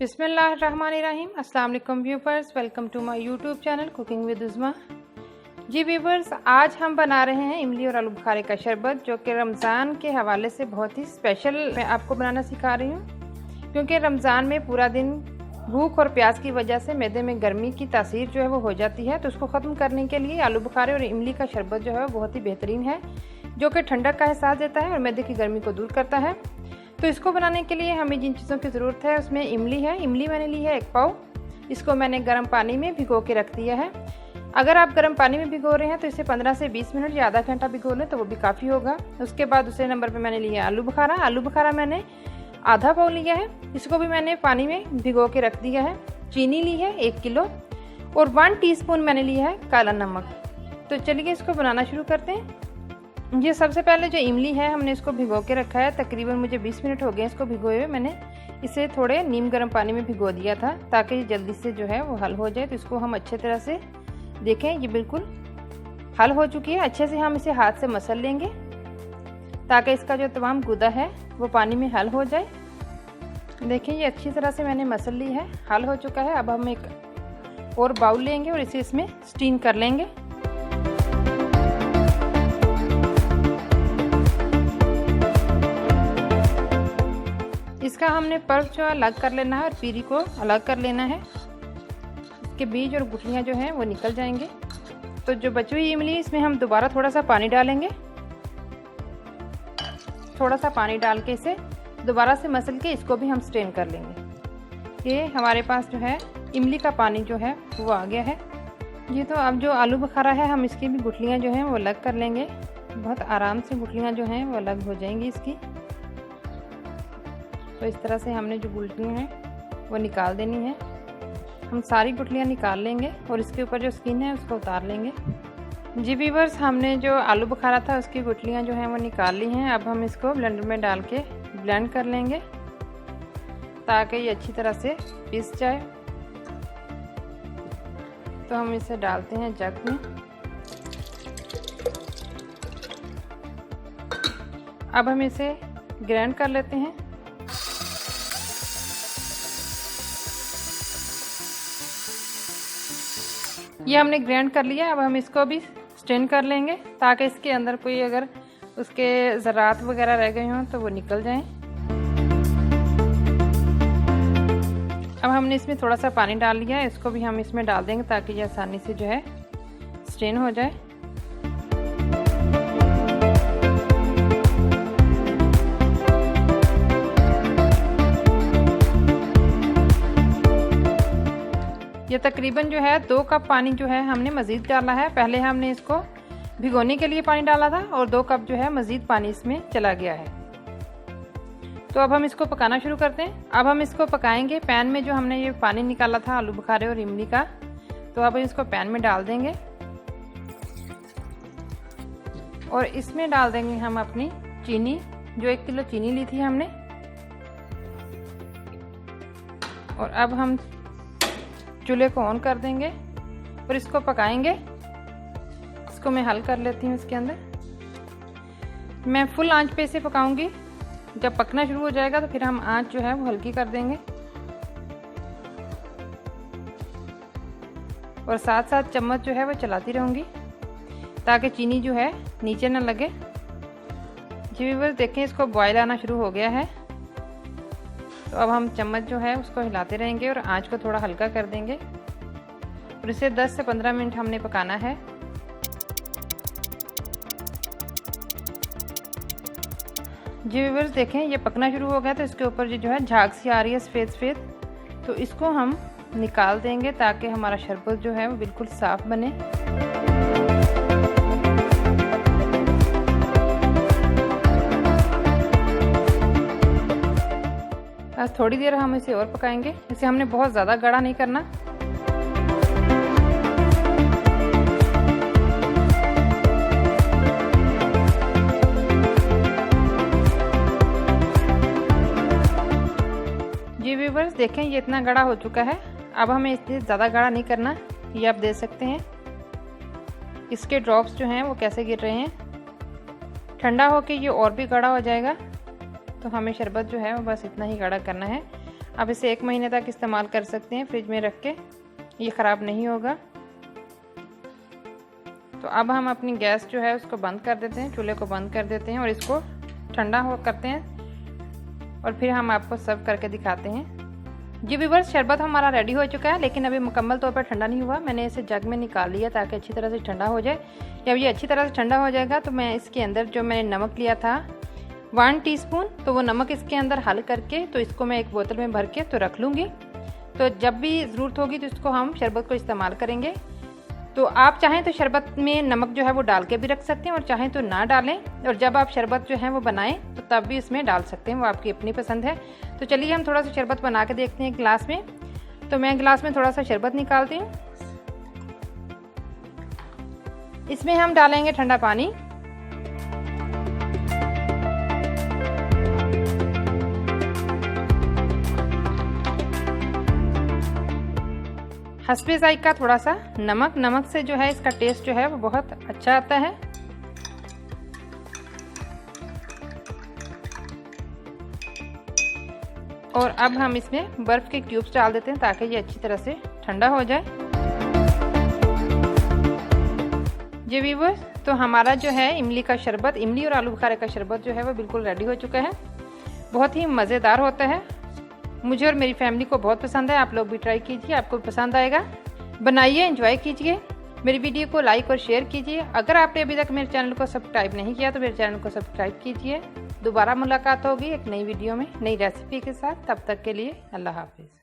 बिस्मिल्लाहिर्रहमानिर्रहीम। अस्सलाम वालेकुम viewers, welcome to my YouTube channel cooking with Uzma. जी व्यूवर्स, आज हम बना रहे हैं इमली और आलू बुखारे का शरबत, जो कि रमज़ान के हवाले से बहुत ही स्पेशल मैं आपको बनाना सिखा रही हूँ। क्योंकि रमज़ान में पूरा दिन भूख और प्यास की वजह से मैदे में गर्मी की तासीर जो है वो हो जाती है, तो उसको ख़त्म करने के लिए आलू बुखारे और इमली का शरबत जो है वो बहुत ही बेहतरीन है, जो कि ठंडक का एहसास देता है और मैदे की गर्मी को दूर करता है। तो इसको बनाने के लिए हमें जिन चीज़ों की ज़रूरत है उसमें इमली है। इमली मैंने ली है 1 पाव। इसको मैंने गर्म पानी में भिगो के रख दिया है। अगर आप गर्म पानी में भिगो रहे हैं तो इसे 15 से 20 मिनट या आधा घंटा भिगो लें तो वो भी काफ़ी होगा। उसके बाद दूसरे नंबर पे मैंने लिया आलू बुखारा। आलू बुखारा मैंने आधा पाव लिया है, इसको भी मैंने पानी में भिगो के रख दिया है। चीनी ली है 1 किलो और 1 टीस्पून मैंने लिया है काला नमक। तो चलिए इसको बनाना शुरू करते हैं। ये सबसे पहले जो इमली है हमने इसको भिगो के रखा है। तकरीबन मुझे 20 मिनट हो गए इसको भिगोए हुए। मैंने इसे थोड़े नीम गर्म पानी में भिगो दिया था ताकि ये जल्दी से जो है वो हल हो जाए। तो इसको हम अच्छे तरह से देखें, ये बिल्कुल हल हो चुकी है। अच्छे से हम इसे हाथ से मसल लेंगे ताकि इसका जो तमाम गुदा है वो पानी में हल हो जाए। देखें, ये अच्छी तरह से मैंने मसल ली है, हल हो चुका है। अब हम एक और बाउल लेंगे और इसे इसमें स्टीम कर लेंगे। इसका हमने पल्प जो अलग कर लेना है और पीरी को अलग कर लेना है। इसके बीज और गुठलियाँ जो हैं वो निकल जाएंगे। तो जो बची हुई इमली इसमें हम दोबारा थोड़ा सा पानी डालेंगे। थोड़ा सा पानी डाल के इसे दोबारा से मसल के इसको भी हम स्ट्रेन कर लेंगे। ये हमारे पास जो है इमली का पानी जो है वो आ गया है। ये तो अब जो आलू बुखारा है हम इसकी भी गुठलियाँ जो हैं वो अलग कर लेंगे। बहुत आराम से गुठलियाँ जो हैं वो अलग हो जाएंगी इसकी। तो इस तरह से हमने जो गुठलियाँ हैं वो निकाल देनी है। हम सारी गुठलियाँ निकाल लेंगे और इसके ऊपर जो स्किन है उसको उतार लेंगे। जी व्यूअर्स, हमने जो आलू बुखारा था उसकी गुठलियाँ जो हैं वो निकाल ली हैं। अब हम इसको ब्लेंडर में डाल के ब्लेंड कर लेंगे ताकि ये अच्छी तरह से पिस जाए। तो हम इसे डालते हैं जग में। अब हम इसे ग्राइंड कर लेते हैं। ये हमने ग्राइंड कर लिया। अब हम इसको भी स्ट्रेन कर लेंगे ताकि इसके अंदर कोई अगर उसके ज़रात वगैरह रह गए हों तो वो निकल जाएं। अब हमने इसमें थोड़ा सा पानी डाल लिया है, इसको भी हम इसमें डाल देंगे ताकि ये आसानी से जो है स्ट्रेन हो जाए। ये तकरीबन जो है 2 कप पानी जो है हमने मज़ीद डाला है। पहले हमने इसको भिगोने के लिए पानी डाला था और 2 कप जो है मज़ीद पानी इसमें चला गया है। तो अब हम इसको पकाना शुरू करते हैं। अब हम इसको पकाएंगे पैन में जो हमने ये पानी निकाला था आलू बुखारे और इमली का। तो अब इसको पैन में डाल देंगे और इसमें डाल देंगे हम अपनी चीनी, जो 1 किलो चीनी ली थी हमने। और अब हम चूल्हे को ऑन कर देंगे और इसको पकाएंगे। इसको मैं हल कर लेती हूँ। इसके अंदर मैं फुल आंच पे इसे पकाऊंगी। जब पकना शुरू हो जाएगा तो फिर हम आंच जो है वो हल्की कर देंगे और साथ साथ चम्मच जो है वो चलाती रहूँगी ताकि चीनी जो है नीचे ना लगे। जी व्यूअर्स, देखें इसको बॉयल आना शुरू हो गया है। तो अब हम चम्मच जो है उसको हिलाते रहेंगे और आंच को थोड़ा हल्का कर देंगे और इसे 10 से 15 मिनट हमने पकाना है। जी व्यूअर्स, देखें ये पकना शुरू हो गया। तो इसके ऊपर जो है झाग सी आ रही है सफ़ेद सफ़ेद, तो इसको हम निकाल देंगे ताकि हमारा शरबत जो है वो बिल्कुल साफ़ बने। बस थोड़ी देर हम इसे और पकाएंगे। इसे हमने बहुत ज़्यादा गाढ़ा नहीं करना। जी व्यूअर्स, देखें ये इतना गाढ़ा हो चुका है। अब हमें इसे ज़्यादा गाढ़ा नहीं करना। ये आप देख सकते हैं इसके ड्रॉप्स जो हैं वो कैसे गिर रहे हैं। ठंडा होके ये और भी गाढ़ा हो जाएगा। तो हमें शरबत जो है वो बस इतना ही गाढ़ा करना है। आप इसे 1 महीने तक इस्तेमाल कर सकते हैं फ्रिज में रख के, ये ख़राब नहीं होगा। तो अब हम अपनी गैस जो है उसको बंद कर देते हैं, चूल्हे को बंद कर देते हैं और इसको ठंडा हो करते हैं और फिर हम आपको सर्व करके दिखाते हैं। जी व्यूअर्स, शरबत हमारा रेडी हो चुका है, लेकिन अभी मुकम्मल तौर पर ठंडा नहीं हुआ। मैंने इसे जग में निकाल लिया ताकि अच्छी तरह से ठंडा हो जाए। जब ये अच्छी तरह से ठंडा हो जाएगा तो मैं इसके अंदर जो मैंने नमक लिया था 1 टीस्पून, तो वो नमक इसके अंदर हल करके तो इसको मैं एक बोतल में भर के तो रख लूँगी। तो जब भी ज़रूरत होगी तो इसको हम शरबत को इस्तेमाल करेंगे। तो आप चाहें तो शरबत में नमक जो है वो डाल के भी रख सकते हैं और चाहें तो ना डालें, और जब आप शरबत जो है वो बनाएं तो तब भी उसमें डाल सकते हैं, वो आपकी अपनी पसंद है। तो चलिए हम थोड़ा सा शरबत बना के देखते हैं गिलास में। तो मैं गिलास में थोड़ा सा शरबत निकालती हूँ। इसमें हम डालेंगे ठंडा पानी। हस्बे जायका थोड़ा सा नमक से जो है इसका टेस्ट जो है वो बहुत अच्छा आता है। और अब हम इसमें बर्फ़ के क्यूब्स डाल देते हैं ताकि ये अच्छी तरह से ठंडा हो जाए। जी व्यूअर्स, तो हमारा जो है इमली का शरबत, इमली और आलू बुखारे का शरबत जो है वो बिल्कुल रेडी हो चुका है। बहुत ही मज़ेदार होता है, मुझे और मेरी फैमिली को बहुत पसंद है। आप लोग भी ट्राई कीजिए, आपको भी पसंद आएगा। बनाइए, एंजॉय कीजिए। मेरी वीडियो को लाइक और शेयर कीजिए। अगर आपने अभी तक मेरे चैनल को सब्सक्राइब नहीं किया तो मेरे चैनल को सब्सक्राइब कीजिए। दोबारा मुलाकात होगी एक नई वीडियो में नई रेसिपी के साथ। तब तक के लिए अल्लाह हाफिज़।